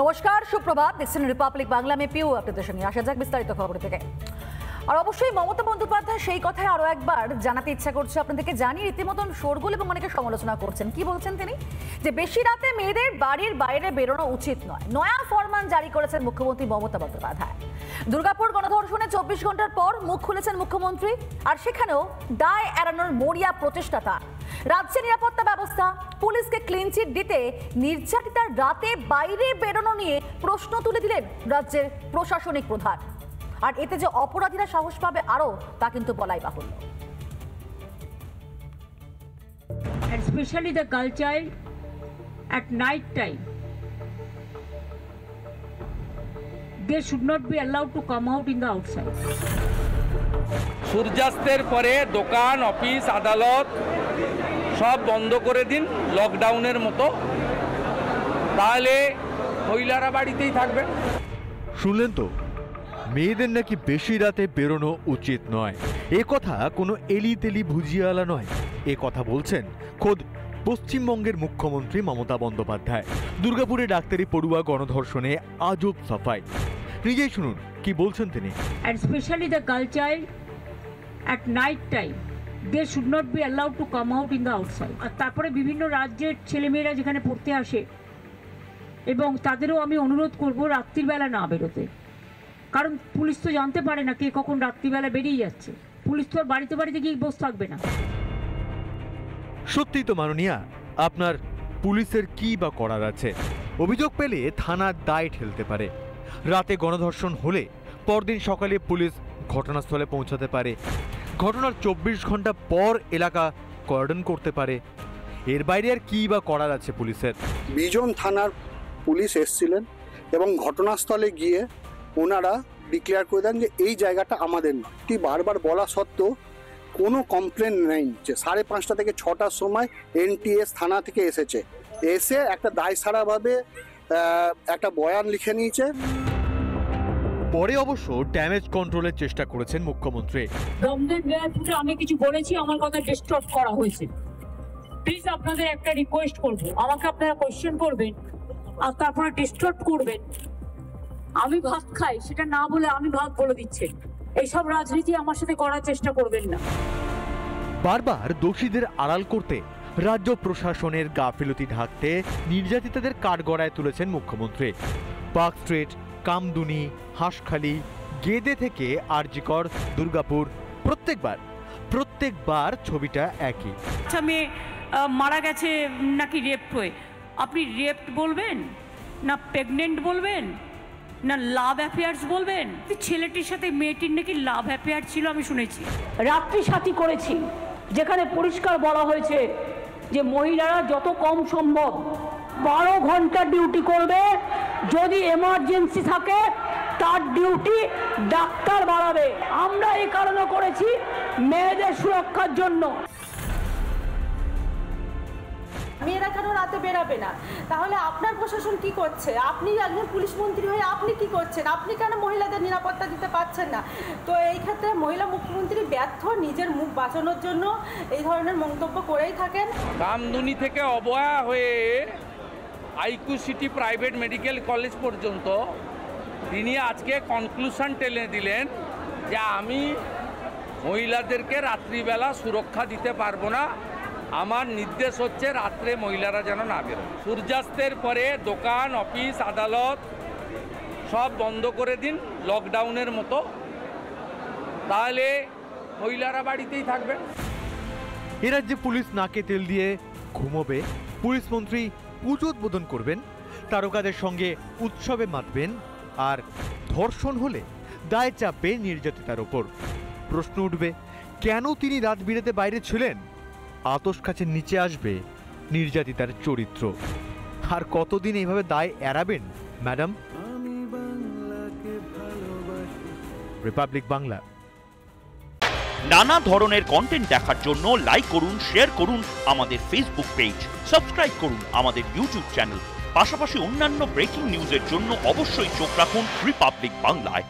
নমস্কার, সুপ্রভাত। দেখছেন রিপাবলিক বাংলা। আমি পিউ আপনাদের সঙ্গে। আসা যাক বিস্তারিত খবর থেকে। আর অবশ্যই মমতা বন্দ্যোপাধ্যায় সেই কথায় আরো একবার জানাতে ইচ্ছা করছে আপনাদেরকে। জানিয়ে রীতিমতন শোরগোল এবং অনেকে সমালোচনা করছেন। কি বলছেন তিনি? যে বেশি রাতে মেয়েদের বাড়ির বাইরে বেরোনো উচিত নয়। নয়া ফরমান জারি করেছেন মুখ্যমন্ত্রী মমতা বন্দ্যোপাধ্যায়। দুর্গাপুর গণধর্ষণে 24 ঘন্টার পর মুখ খুলেছেন মুখ্যমন্ত্রী। আর সেখানেও দায় এড়ানোর মরিয়া প্রচেষ্টা তার। রাজ্যের নিরাপত্তা ব্যবস্থা, পুলিশকে ক্লিন চিট দিতে নির্যাতিতার রাতে বাইরে বেরোনো নিয়ে প্রশ্ন তুলে দিলেন রাজ্যের প্রশাসনিক প্রধান। আর এতে যে অপরাধীরা সাহস পাবে আরো, তা কিন্তু বলাই বাহুল্য। And especially the girl child at night time, they should not be allowed to come out in the outside. সূর্যাস্তের পরে দোকান, অফিস, আদালত সব বন্ধ করে দিন লকডাউনের মতো, তাহলে মহিলারা বাড়িতেই থাকবে। শুনলেন তো, মেয়েদের নাকি বেশি রাতে বেরোনো উচিত নয়। এ কথা কোনো এলিতেলি ভুজিয়ালা নয়। এ কথা বলছেন খোদ পশ্চিমবঙ্গের মুখ্যমন্ত্রী মমতা বন্দ্যোপাধ্যায়। দুর্গাপুরে ডাক্তারি পড়ুয়া গণধর্ষণে আজব সাফাই। নিজেই শুনুন কি বলছেন তিনি। And especially the girl child at night time, they should not be allowed to come out in the outside. আর তারপরে বিভিন্ন রাজ্যের ছেলেমেয়েরা যেখানে পড়তে আসে, এবং তাদেরও আমি অনুরোধ করব রাত্রিবেলা না বেরোতে। কারণ পুলিশ তো জানতে পারে না কে কখন রাত্রিবেলা বেরিয়ে যাচ্ছে। পুলিশ তো আর বাড়িতে বাড়িতে গিয়ে বসে থাকবে না। সত্যি তো মাননীয়া, আপনার পুলিশের কি বা করার আছে? অভিযোগ পেলে থানার দায় ঠেলতে পারে। রাতে গণধর্ষণ হলে পরদিন সকালে পুলিশ ঘটনাস্থলে পৌঁছাতে পারে। ঘটনার 24 ঘন্টা পর এলাকা কর্ডন করতে পারে। এর বাইরে আর কি বা করার আছে পুলিশের? বিজন থানার পুলিশ এসেছিলেন এবং ঘটনাস্থলে গিয়ে ওনারা ডিক্লেয়ার করে দেন যে এই জায়গাটা আমাদের নয়। বারবার বলা সত্ত্বেও কোনো কমপ্লেন নেই। যে 5:30 থেকে 6টার সময় NTS থানা থেকে এসে একটা দায়সারাভাবে একটা বয়ান লিখে নিয়েছে। পরে অবশ্য ড্যামেজ কন্ট্রোলের চেষ্টা করেছেন মুখ্যমন্ত্রী। আমি কিছু বলেছি, আমার কথা ডিস্টর্ব করা হয়েছে। প্লিজ আপনাদের একটা রিকোয়েস্ট করবো, আমাকে আপনারা কোয়েশ্চেন করবেন আর তারপরে ডিস্টর্ব করবেন। আমি ভাত খাই সেটা না বলে আমি ভাত বলে দিচ্ছেন। এইসব রাজনীতি আমার সাথে করার চেষ্টা করবেন না। বারবার দোষীদের আড়াল করতে, রাজ্য প্রশাসনের গাফিলতি ঢাকতে নির্যাতিতাদের কাঠগড়ায় তুলেছেন মুখ্যমন্ত্রী। পার্ক স্ট্রিট, কামদুনি, হাঁসখালি, গেদে থেকে আরজিকর, দুর্গাপুর, প্রত্যেকবার ছবিটা একই। আচ্ছা, মেয়ে মারা গেছে নাকি রেপ হয়ে, আপনি রেপ বলবেন না প্রেগনেন্ট বলবেন না লাভ অ্যাফেয়ার্স বলবেন? ছেলেটির সাথে মেয়েটির নাকি লাভ অ্যাফেয়ার ছিল আমি শুনেছি। রাত্রি সাথী করেছি, যেখানে পরিষ্কার বলা হয়েছে যে মহিলারা যত কম সম্ভব 12 ঘন্টা ডিউটি করবে। যদি এমার্জেন্সি থাকে তার ডিউটি ডাক্তার বাড়াবে। আমরা এই কারণে করেছি মেয়েদের সুরক্ষার জন্য। মেয়েরা কেন রাতে বেরাবে না? তাহলে আপনার প্রশাসন কি করছে? আপনি একজন পুলিশ মন্ত্রী হয়ে আপনি কি করছেন? আপনি কেন মহিলাদের নিরাপত্তা দিতে পারছেন না? তো এই ক্ষেত্রে মহিলা মুখ্যমন্ত্রী ব্যর্থ, নিজের মুখ বাঁচানোর জন্য এই ধরনের মন্তব্য করেই থাকেন। কামদুনি থেকে অবয়া হয়ে IQ City private medical college পর্যন্ত তিনি আজকে কনক্লুশন টেনে দিলেন যে আমি মহিলাদেরকে রাত্রিবেলা সুরক্ষা দিতে পারবো না। আমার নির্দেশ হচ্ছে রাত্রে মহিলারা যেন না বেরোয়। সূর্যাস্তের পরে দোকান, অফিস, আদালত সব বন্ধ করে দিন লকডাউনের মতো, তাহলে মহিলারা বাড়িতেই থাকবে। এ রাজ্যে পুলিশ নাকে তেল দিয়ে ঘুমোবে, পুলিশ মন্ত্রী পুজো উদ্বোধন করবেন, তারকাদের সঙ্গে উৎসবে মাতবেন, আর ধর্ষণ হলে দায় চাপবে নির্যাতিতার ওপর। প্রশ্ন উঠবে, কেন তিনি রাত বিরেতে বাইরে ছিলেন? আতশ কাছের নিচে আসবে নির্যাতিতার চরিত্র। আর কতদিন এইভাবে দায় এড়াবেন ম্যাডাম? রিপাবলিক বাংলা। নানা ধরনের কন্টেন্ট দেখার জন্য লাইক করুন, শেয়ার করুন আমাদের ফেসবুক পেজ, সাবস্ক্রাইব করুন আমাদের ইউটিউব চ্যানেল। পাশাপাশি অন্যান্য ব্রেকিং নিউজের জন্য অবশ্যই চোখ রাখুন রিপাবলিক বাংলায়।